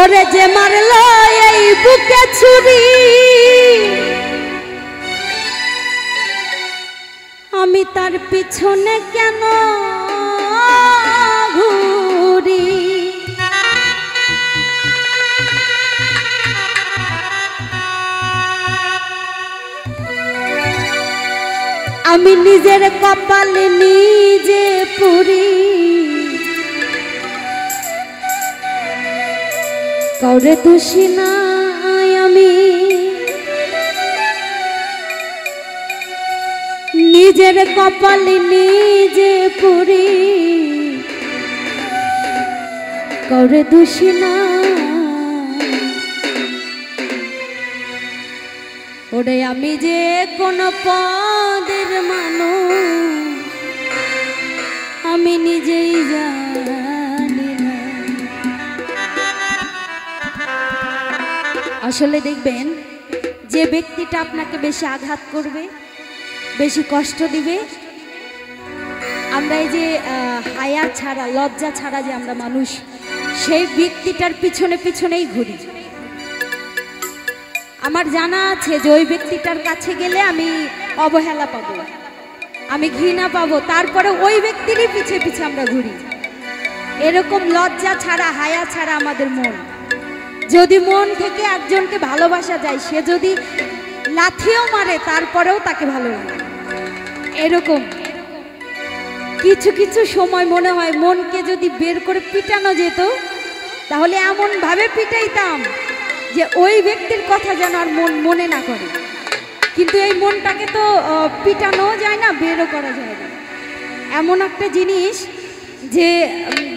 ওরে যে মারলো এই বুকে ছুরি, আমি তার পিছনে কেন ঘুরি। আমি নিজের কপালে নিজে পুরি, কাউরে দোষী নাই আমি, নিজের কপালে নিজে পুরি, কাউরে দোষী না। ওরে আমি যে কোন পদের মানুষ আমি নিজেই জানি না। আসলে দেখবেন যে ব্যক্তিটা আপনাকে বেশি আঘাত করবে, বেশি কষ্ট দিবে, আমরা এই যে হায়া ছাড়া লজ্জা ছাড়া যে আমরা মানুষ, সেই ব্যক্তিটার পিছনে পিছনেই ঘুরি। আমার জানা আছে যে ওই ব্যক্তিটার কাছে গেলে আমি অবহেলা পাবো, আমি ঘৃণা পাবো, তারপরে ওই ব্যক্তিরই পিছে পিছে আমরা ঘুরি। এরকম লজ্জা ছাড়া হায়া ছাড়া আমাদের মন, যদি মন থেকে একজনকে ভালোবাসা যায়, সে যদি লাথিও মারে তারপরেও তাকে ভালো লাগে। এরকম কিছু কিছু সময় মনে হয় মনকে যদি বের করে পিটানো যেত তাহলে এমন ভাবে পিটাইতাম যে ওই ব্যক্তির কথা যেন আর মন মনে না করে। কিন্তু এই মনটাকে তো পিটানো যায় না, বেরও করা যায় না। এমন একটা জিনিস যে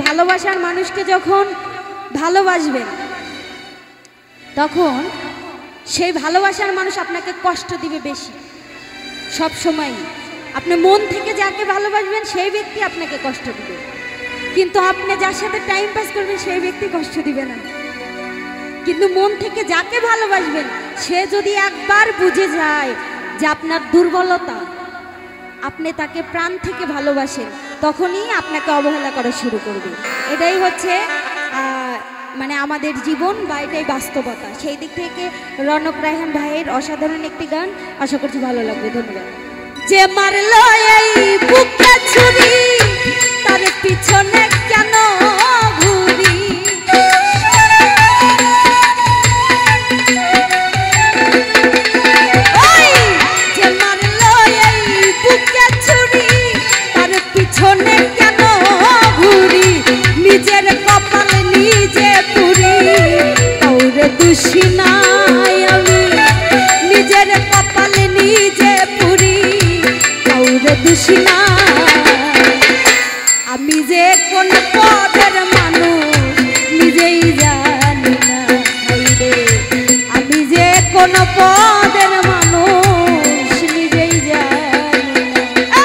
ভালোবাসার মানুষকে যখন ভালোবাসবেন তখন সেই ভালোবাসার মানুষ আপনাকে কষ্ট দিবে বেশি। সব সময় আপনি মন থেকে যাকে ভালোবাসবেন সেই ব্যক্তি আপনাকে কষ্ট দিবে, কিন্তু আপনি যার সাথে টাইম পাস করবেন সেই ব্যক্তি কষ্ট দিবে না। কিন্তু মন থেকে যাকে ভালোবাসবেন সে যদি একবার বুঝে যায় যে আপনার দুর্বলতা, আপনি তাকে প্রাণ থেকে ভালোবাসেন, তখনই আপনাকে অবহেলা করা শুরু করবে। এটাই হচ্ছে মানে আমাদের জীবন বা এটাই বাস্তবতা। সেই দিক থেকে রনক রায়হান ভাইয়ের অসাধারণ একটি গান, আশা করছি ভালো লাগবে। ধন্যবাদ। যে মারলো এই বুকে ছুরি, তার পিছনে কেন ঘুরি, যে মারলো এই বুকে ছুরি, তার পিছনে কেন ঘুরি, নিজের কপালে নিজে পুরি, কাউরে দোষী নাই আমি, নিজের কপালে নিজে পুরি, কাউরে দোষী না। আমি যে কোন পদের মানুষ নিজেই জানি না, আমি যে কোন পদের মানুষ নিজেই জানি না।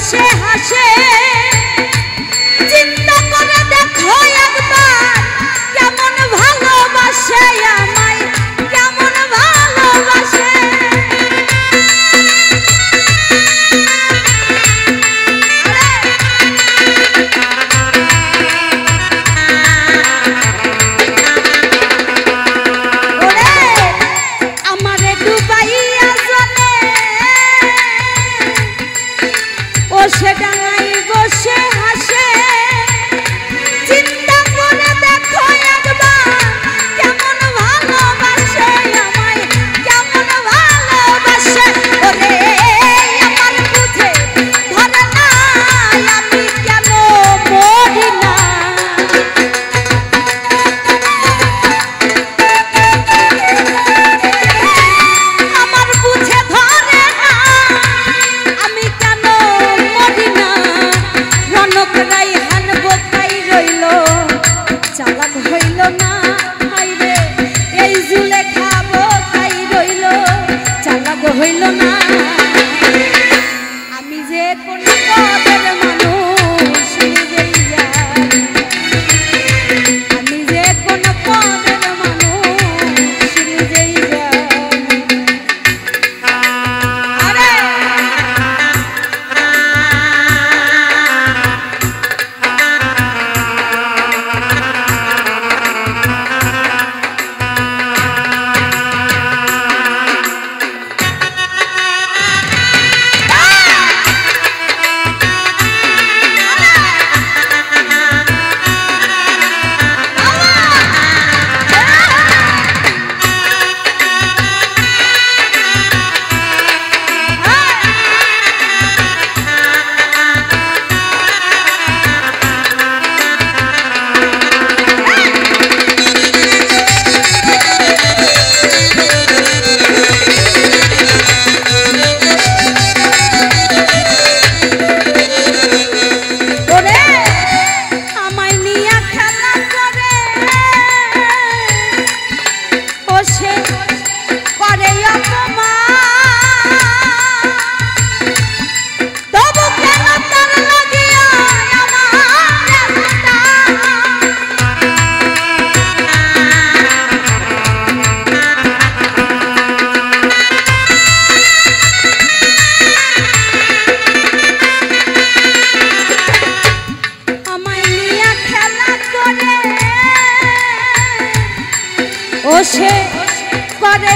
বসে হাসে চিন্তা করে দেখো একবার কেমন ভালোবাসে আমায় কেমন ভালোবাসে সে ডাঙায় বসে হাসে চিন্তা করে দেখো একবার কেমন ভালোবাসে আমায় কেমন ভালোবাসে ওরে আমার বুঝে ধরে না আমি কেন মরি না আমার বুঝে ধরে না আমি কেন রনকরাই হান বোকাই রইল চালাক হইল না হাইরে এই জুলে খাবো খাই রইল চালাক হইল না আমি যে কোন পদের মানুষ নিজেই জানি আমি যে কোন পদের মানুষ নিজেই জানি আরে ও সে করে